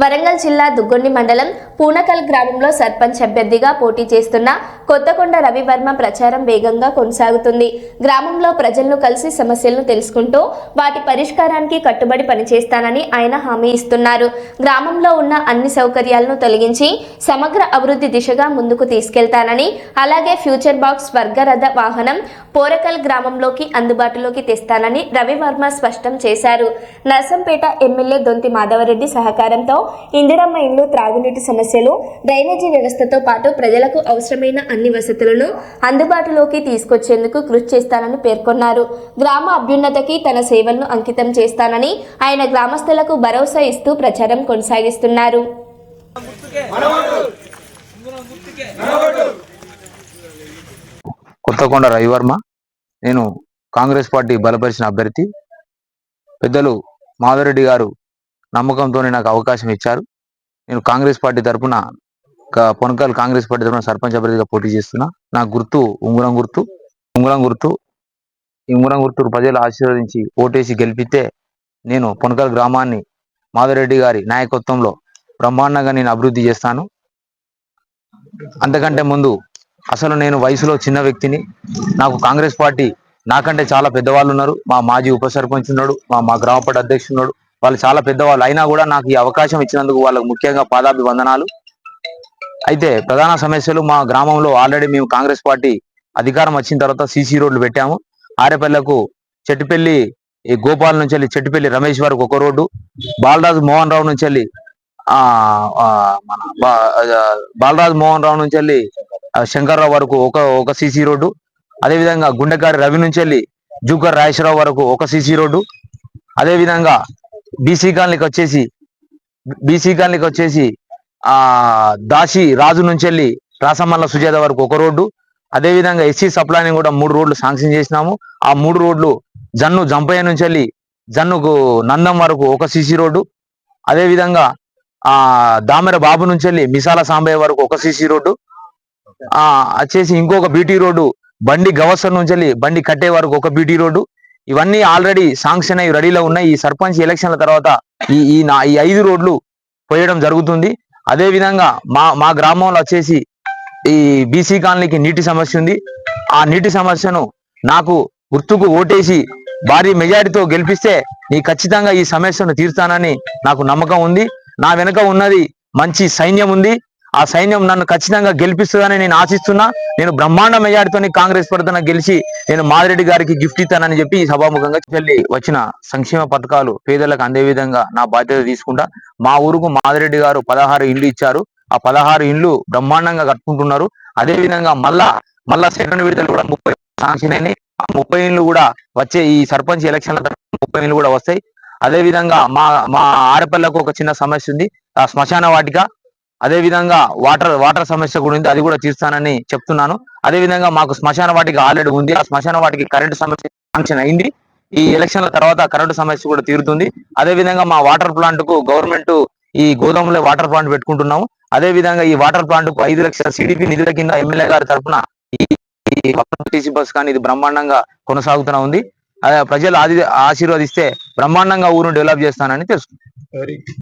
వరంగల్ జిల్లా దుగ్గొండి మండలం పూనకల్ గ్రామంలో సర్పంచ్ అభ్యర్థిగా పోటీ చేస్తున్న కొత్తకొండ రవివర్మ ప్రచారం వేగంగా కొనసాగుతుంది. గ్రామంలో ప్రజలను కలిసి సమస్యలను తెలుసుకుంటూ వాటి పరిష్కారానికి కట్టుబడి పనిచేస్తానని ఆయన హామీ ఇస్తున్నారు. గ్రామంలో ఉన్న అన్ని సౌకర్యాలను తొలగించి సమగ్ర అభివృద్ధి దిశగా ముందుకు తీసుకెళ్తానని, అలాగే ఫ్యూచర్ బాక్స్ వర్గరథ వాహనం పోరకల్ గ్రామంలోకి అందుబాటులోకి తెస్తానని రవివర్మ స్పష్టం చేశారు. నర్సంపేట ఎమ్మెల్యే దొంతి మాధవరెడ్డి సహకారంతో ఇందిరమ్మ ఇండ్లు, త్రాగునీటి సమస్యలు, డ్రైనేజీ వ్యవస్థతో పాటు ప్రజలకు అవసరమైన అన్ని వసతులను అందుబాటులోకి తీసుకొచ్చేందుకు కృషి చేస్తానని పేర్కొన్నారు. గ్రామ అభ్యున్నతికి తన సేవలను అంకితం చేస్తానని ఆయన గ్రామస్తులకు భరోసా ఇస్తూ ప్రచారం కొనసాగిస్తున్నారు. కొత్తకొండ రవివర్మ, నేను కాంగ్రెస్ పార్టీ బలపరిచిన అభ్యర్థి. పెద్దలు మాధవరెడ్డి గారు నమ్మకంతోనే నాకు అవకాశం ఇచ్చారు. నేను కాంగ్రెస్ పార్టీ తరఫున పొనకల్ కాంగ్రెస్ పార్టీ తరఫున సర్పంచ్ అభ్యర్థిగా పోటీ చేస్తున్నా. నా గుర్తు ఉంగరం గుర్తు. ఈ ఉంగరం గుర్తు ప్రజలు ఆశీర్వదించి ఓటేసి గెలిపితే నేను పొనకల్ గ్రామాన్ని మాధవరెడ్డి గారి నాయకత్వంలో బ్రహ్మాండంగా నేను అభివృద్ధి చేస్తాను. అంతకంటే ముందు అసలు నేను వయసులో చిన్న వ్యక్తిని. నాకు కాంగ్రెస్ పార్టీ నాకంటే చాలా పెద్దవాళ్ళు ఉన్నారు. మా మాజీ ఉప సర్పంచ్ ఉన్నాడు, మా గ్రామ పార్టీ అధ్యక్షుడు ఉన్నాడు. వాళ్ళు చాలా పెద్దవాళ్ళు అయినా కూడా నాకు ఈ అవకాశం ఇచ్చినందుకు వాళ్ళకు ముఖ్యంగా పాదాభివందనాలు. అయితే ప్రధాన సమస్యలు, మా గ్రామంలో ఆల్రెడీ మేము కాంగ్రెస్ పార్టీ అధికారం వచ్చిన తర్వాత సీసీ రోడ్లు పెట్టాము. ఆరేపల్లకు చెట్టుపల్లి గోపాల్ నుంచి వెళ్ళి చెట్టుపల్లి రమేష్ వరకు ఒక రోడ్డు, బాలరాజు మోహన్ రావు నుంచి వెళ్ళి బాలరాజు మోహన్ రావు నుంచి వెళ్ళి శంకర్రావు వరకు ఒక సీసీ రోడ్డు. అదేవిధంగా గుండెకారి రవి నుంచి వెళ్ళి జూకర్ రాజేశ్వరరావు వరకు ఒక సీసీ రోడ్డు. అదేవిధంగా బీసీ కాలనీకి వచ్చేసి దాసి రాజు నుంచి వెళ్ళి రాసమల్ల సుజాత వరకు ఒక రోడ్డు. అదేవిధంగా ఎస్సీ సప్లైని కూడా 3 రోడ్లు శాంక్షన్ చేసినాము. ఆ 3 రోడ్లు జన్ను జంపయ్య నుంచి వెళ్ళి జన్నుకు నందం వరకు ఒక సీసీ రోడ్డు. అదేవిధంగా దామెర బాబు నుంచి వెళ్ళి మిసాల సాంబయ్య వరకు ఒక సీసీ రోడ్డు. వచ్చేసి ఇంకొక బీటీ రోడ్డు బండి గవసర్ నుంచి వెళ్ళి బండి కట్టే వరకు ఒక బీటీ రోడ్డు. ఇవన్నీ ఆల్రెడీ శాంక్షన్ అయ్యి రెడీలో ఉన్నాయి. ఈ సర్పంచ్ ఎలక్షన్ల తర్వాత ఈ 5 రోడ్లు పోయడం జరుగుతుంది. అదే విధంగా మా గ్రామంలో వచ్చేసి ఈ బీసీ కాలనీకి నీటి సమస్య ఉంది. ఆ నీటి సమస్యను నాకు గుర్తుకు ఓటేసి భారీ మెజారిటీతో గెలిపిస్తే ఖచ్చితంగా ఈ సమస్యను తీర్చానని నాకు నమ్మకం ఉంది. నా వెనుక ఉన్నది మంచి సైన్యం ఉంది. ఆ సైన్యం నన్ను ఖచ్చితంగా గెలిపిస్తుందని నేను ఆశిస్తున్నా. నేను బ్రహ్మాండ మెజారిటీతో కాంగ్రెస్ పార్టీతో గెలిచి నేను మాధవరెడ్డి గారికి గిఫ్ట్ ఇస్తానని చెప్పి ఈ సభాముఖంగా వెళ్ళి వచ్చిన సంక్షేమ పథకాలు పేదలకు అందే విధంగా నా బాధ్యత తీసుకుంటా. మా ఊరుకు మాధవరెడ్డి గారు 16 ఇండ్లు ఇచ్చారు. ఆ 16 ఇండ్లు బ్రహ్మాండంగా కట్టుకుంటున్నారు. అదే విధంగా మళ్ళా సెకండ్ విడతలు కూడా 30 శాంక్షన్ అయినాయి. ఆ 30 ఇండ్లు కూడా వచ్చే ఈ సర్పంచ్ ఎలక్షన్ల 30 ఇండ్లు కూడా వస్తాయి. అదే విధంగా మా ఆరపల్లకు ఒక చిన్న సమస్య ఉంది, ఆ శ్మశాన వాటిక. అదే విధంగా వాటర్ సమస్య కూడా ఉంది, అది కూడా తీర్స్తానని చెప్తున్నాను. అదే విధంగా మాకు శ్మశాన వాటిక ఆల్రెడీ ఉంది. ఆ శ్మశాన వాటికి కరెంటు సమస్య శాంక్షన్ అయింది. ఈ ఎలక్షన్ల తర్వాత కరెంటు సమస్య కూడా తీరుతుంది. అదే విధంగా మా వాటర్ ప్లాంట్ కు గవర్నమెంట్ ఈ గోదాములో వాటర్ ప్లాంట్ పెట్టుకుంటున్నాము. అదే విధంగా ఈ వాటర్ ప్లాంట్ కు 5 లక్షల సిడిపి నిధుల కింద ఎమ్మెల్యే గారి తరఫున టీసీ బస్ కానీ ఇది బ్రహ్మాండంగా కొనసాగుతూనే ఉంది. ప్రజలు ఆశీర్వదిస్తే బ్రహ్మాండంగా ఊరును డెవలప్ చేస్తానని తెలుసుకుంటాను.